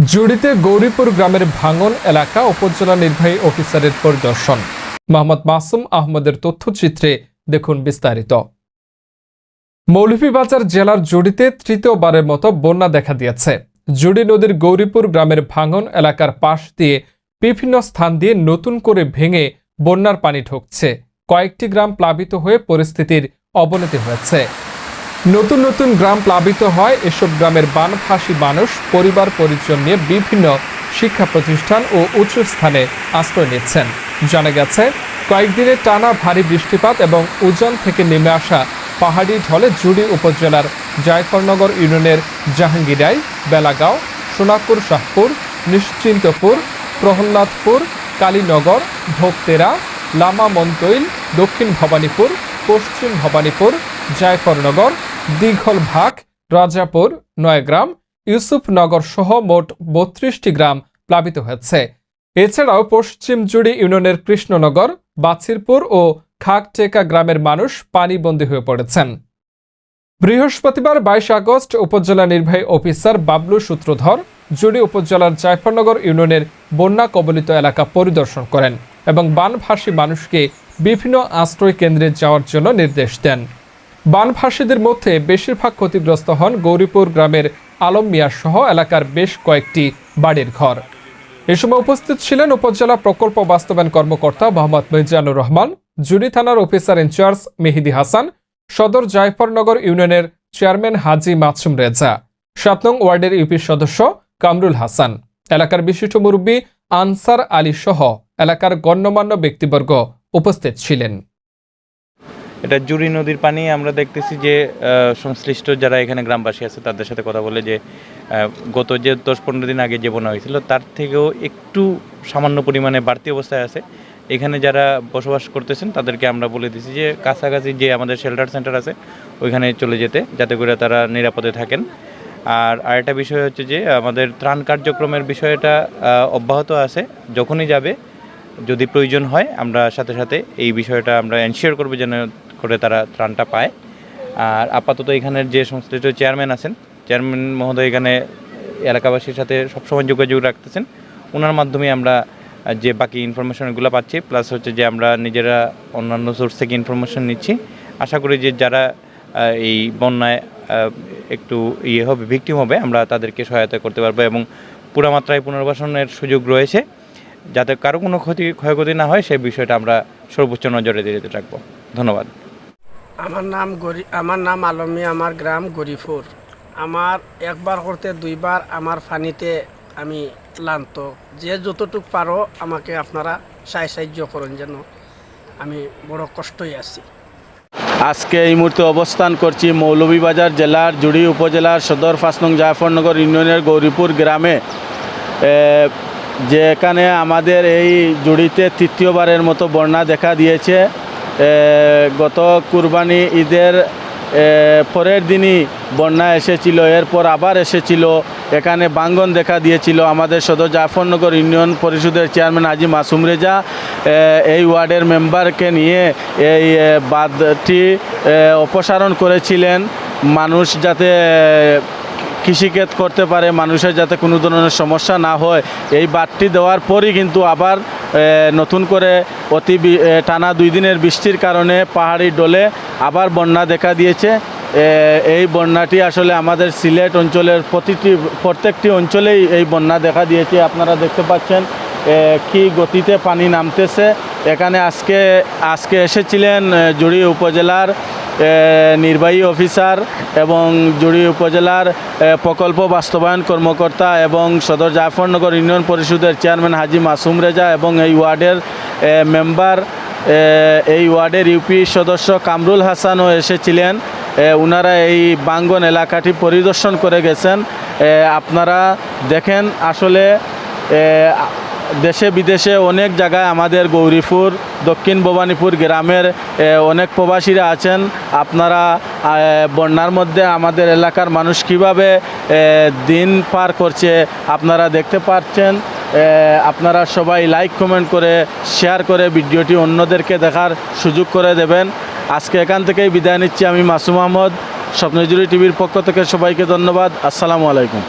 জুড়িতে গৌরীপুর গ্রামের ভাঙন এলাকা উপজেলা নির্বাহী অফিসারের পরিদর্শন। মোহাম্মদ মাসুম আহমদের তথ্যচিত্রে দেখুন বিস্তারিত। মৌলভীবাজার জেলার জুড়িতে তৃতীয়বারের মতো বন্যা দেখা দিয়েছে। জুড়ি নদীর গৌরীপুর গ্রামের ভাঙন এলাকার পাশ দিয়ে বিভিন্ন স্থান দিয়ে নতুন করে ভেঙে বন্যার পানি ঢুকছে। কয়েকটি গ্রাম প্লাবিত হয়ে পরিস্থিতির অবনতি হয়েছে। নতুন নতুন গ্রাম প্লাবিত হয়। এসব গ্রামের বানভাসী মানুষ পরিবার পরিজন নিয়ে বিভিন্ন শিক্ষা প্রতিষ্ঠান ও উঁচু স্থানে আশ্রয় নিচ্ছেন। জানা গেছে, কয়েকদিনে টানা ভারী বৃষ্টিপাত এবং উজান থেকে নেমে আসা পাহাড়ি ঢলে জুড়ি উপজেলার জায়ফরনগর ইউনিয়নের জাহাঙ্গীরাই, বেলাগাঁও, সোনাপুর, শাহপুর, নিশ্চিন্তপুর, প্রহ্লাদপুর, কালীনগর, ভোগতেরা, লামা মন্তইল, দক্ষিণ ভবানীপুর, পশ্চিম ভবানীপুর, জায়ফরনগর, দীঘলভাগ, রাজাপুর, নয়গ্রাম, ইউসুফনগর সহ মোট ৩২টি গ্রাম প্লাবিত হয়েছে। এছাড়াও পশ্চিম জুড়ি ইউনিয়নের কৃষ্ণনগর, বাছিরপুর ও খাগটেকা গ্রামের মানুষ পানিবন্দী হয়ে পড়েছেন। বৃহস্পতিবার ২২ আগস্ট উপজেলা নির্বাহী অফিসার বাবলু সূত্রধর জুড়ি উপজেলার জায়ফরনগর ইউনিয়নের বন্যা কবলিত এলাকা পরিদর্শন করেন এবং বানভাসী মানুষকে বিভিন্ন আশ্রয় কেন্দ্রে যাওয়ার জন্য নির্দেশ দেন। বানভাসীদের মধ্যে বেশিরভাগ ক্ষতিগ্রস্ত হন গৌরীপুর গ্রামের আলম মিয়া সহ এলাকার বেশ কয়েকটি বাড়ির ঘর। এ সময় উপস্থিত ছিলেন উপজেলা প্রকল্প বাস্তবায়ন কর্মকর্তা মোহাম্মদ মিজানুর রহমান, জুড়ি থানার অফিসার ইনচার্জ মেহেদি হাসান, সদর জায়ফরনগর ইউনিয়নের চেয়ারম্যান হাজি মাসুম রেজা, ৭ নং ওয়ার্ডের ইউপি সদস্য কামরুল হাসান, এলাকার বিশিষ্ট মুরব্বী আনসার আলী সহ এলাকার গণ্যমান্য ব্যক্তিবর্গ উপস্থিত ছিলেন। এটা জুড়ি নদীর পানি আমরা দেখতেছি যে সংশ্লিষ্ট যারা এখানে গ্রামবাসী আছে তাদের সাথে কথা বলে যে গত যে ১০-১৫ দিন আগে যে বন্যা হয়েছিল তার থেকেও একটু সামান্য পরিমাণে বাড়তি অবস্থায় আছে। এখানে যারা বসবাস করতেছেন তাদেরকে আমরা বলে দিছি যে কাছাকাছি যে আমাদের শেল্টার সেন্টার আছে ওইখানে চলে যেতে, যাতে করে তারা নিরাপদে থাকেন। আর আরেকটা বিষয় হচ্ছে যে আমাদের ত্রাণ কার্যক্রমের বিষয়টা অব্যাহত আছে। যখনই যাবে, যদি প্রয়োজন হয় আমরা সাথে সাথে এই বিষয়টা আমরা এনশিওর করবো যেন করে তারা ত্রাণটা পায়। আর আপাতত এখানের যে সংশ্লিষ্ট চেয়ারম্যান আছেন, চেয়ারম্যান মহোদয় এখানে এলাকাবাসীর সাথে সবসময় যোগাযোগ রাখতেছেন। ওনার মাধ্যমে আমরা যে বাকি ইনফরমেশনগুলো পাচ্ছি, প্লাস হচ্ছে যে আমরা নিজেরা অন্যান্য সোর্স থেকে ইনফরমেশন নিচ্ছি। আশা করি যে যারা এই বন্যায় একটু ভিকটিম হবে, আমরা তাদেরকে সহায়তা করতে পারবো এবং পুরা মাত্রায় পুনর্বাসনের সুযোগ রয়েছে। যাতে কারো কোনো ক্ষয়ক্ষতি না হয় সেই বিষয়টা আমরা সর্বোচ্চ নজরে দিতে রাখবো। ধন্যবাদ। আমার নাম আলমী, আমার গ্রাম গরিপুর। আমার একবার করতে দুইবার আমার পানিতে আমি ক্লান্ত। যে যতটুক পারো আমাকে আপনারা সাহায্য করুন, যেন আমি বড় কষ্টই আছি। আজকে এই মুহূর্তে অবস্থান করছি মৌলভীবাজার জেলার জুড়ি উপজেলার সদর ৫ নং জায়ফরনগর ইউনিয়নের গৌরীপুর গ্রামে, যেখানে আমাদের এই জুড়িতে তৃতীয়বারের মতো বন্যা দেখা দিয়েছে। গত কুরবানি ঈদের পরের দিনই বন্যা এসেছিল, এরপর আবার এসেছিল। এখানে ভাঙন দেখা দিয়েছিল। আমাদের সদর জাফরনগর ইউনিয়ন পরিষদের চেয়ারম্যান হাজি মাসুম রেজা এই ওয়ার্ডের মেম্বারকে নিয়ে এই বাঁধটি অপসারণ করেছিলেন, মানুষ যাতে কৃষিক্ষেত করতে পারে, মানুষের যাতে কোনো ধরনের সমস্যা না হয়। এই বাঁধটি দেওয়ার পরই কিন্তু আবার নতুন করে টানা 2 দিনের বৃষ্টির কারণে পাহাড়ি ডলে আবার বন্যা দেখা দিয়েছে। এই বন্যাটি আসলে আমাদের সিলেট অঞ্চলের প্রত্যেকটি অঞ্চলেই এই বন্যা দেখা দিয়েছে। আপনারা দেখতে পাচ্ছেন কি গতিতে পানি নামতেছে। এখানে আজকে এসেছিলেন জুড়ি উপজেলার নির্বাহী অফিসার এবং জুড়ি উপজেলার প্রকল্প বাস্তবায়ন কর্মকর্তা এবং সদর জাফরনগর ইউনিয়ন পরিষদের চেয়ারম্যান হাজি মাসুম রেজা এবং এই ওয়ার্ডের মেম্বার, এই ওয়ার্ডের ইউপি সদস্য কামরুল হাসানও এসেছিলেন। ওনারা এই ভাঙন এলাকাটি পরিদর্শন করে গেছেন। আপনারা দেখেন, আসলে দেশে বিদেশে অনেক জায়গায় আমাদের গৌরীপুর, দক্ষিণ ভবানীপুর গ্রামের অনেক প্রবাসীরা আছেন। আপনারা বন্যার মধ্যে আমাদের এলাকার মানুষ কীভাবে দিন পার করছে আপনারা দেখতে পাচ্ছেন। আপনারা সবাই লাইক, কমেন্ট করে, শেয়ার করে ভিডিওটি অন্যদেরকে দেখার সুযোগ করে দেবেন। আজকে এখান থেকেই বিদায় নিচ্ছি আমি মাসুম আহমদ। স্বপ্নজুড়ি টিভির পক্ষ থেকে সবাইকে ধন্যবাদ। আসসালামু আলাইকুম।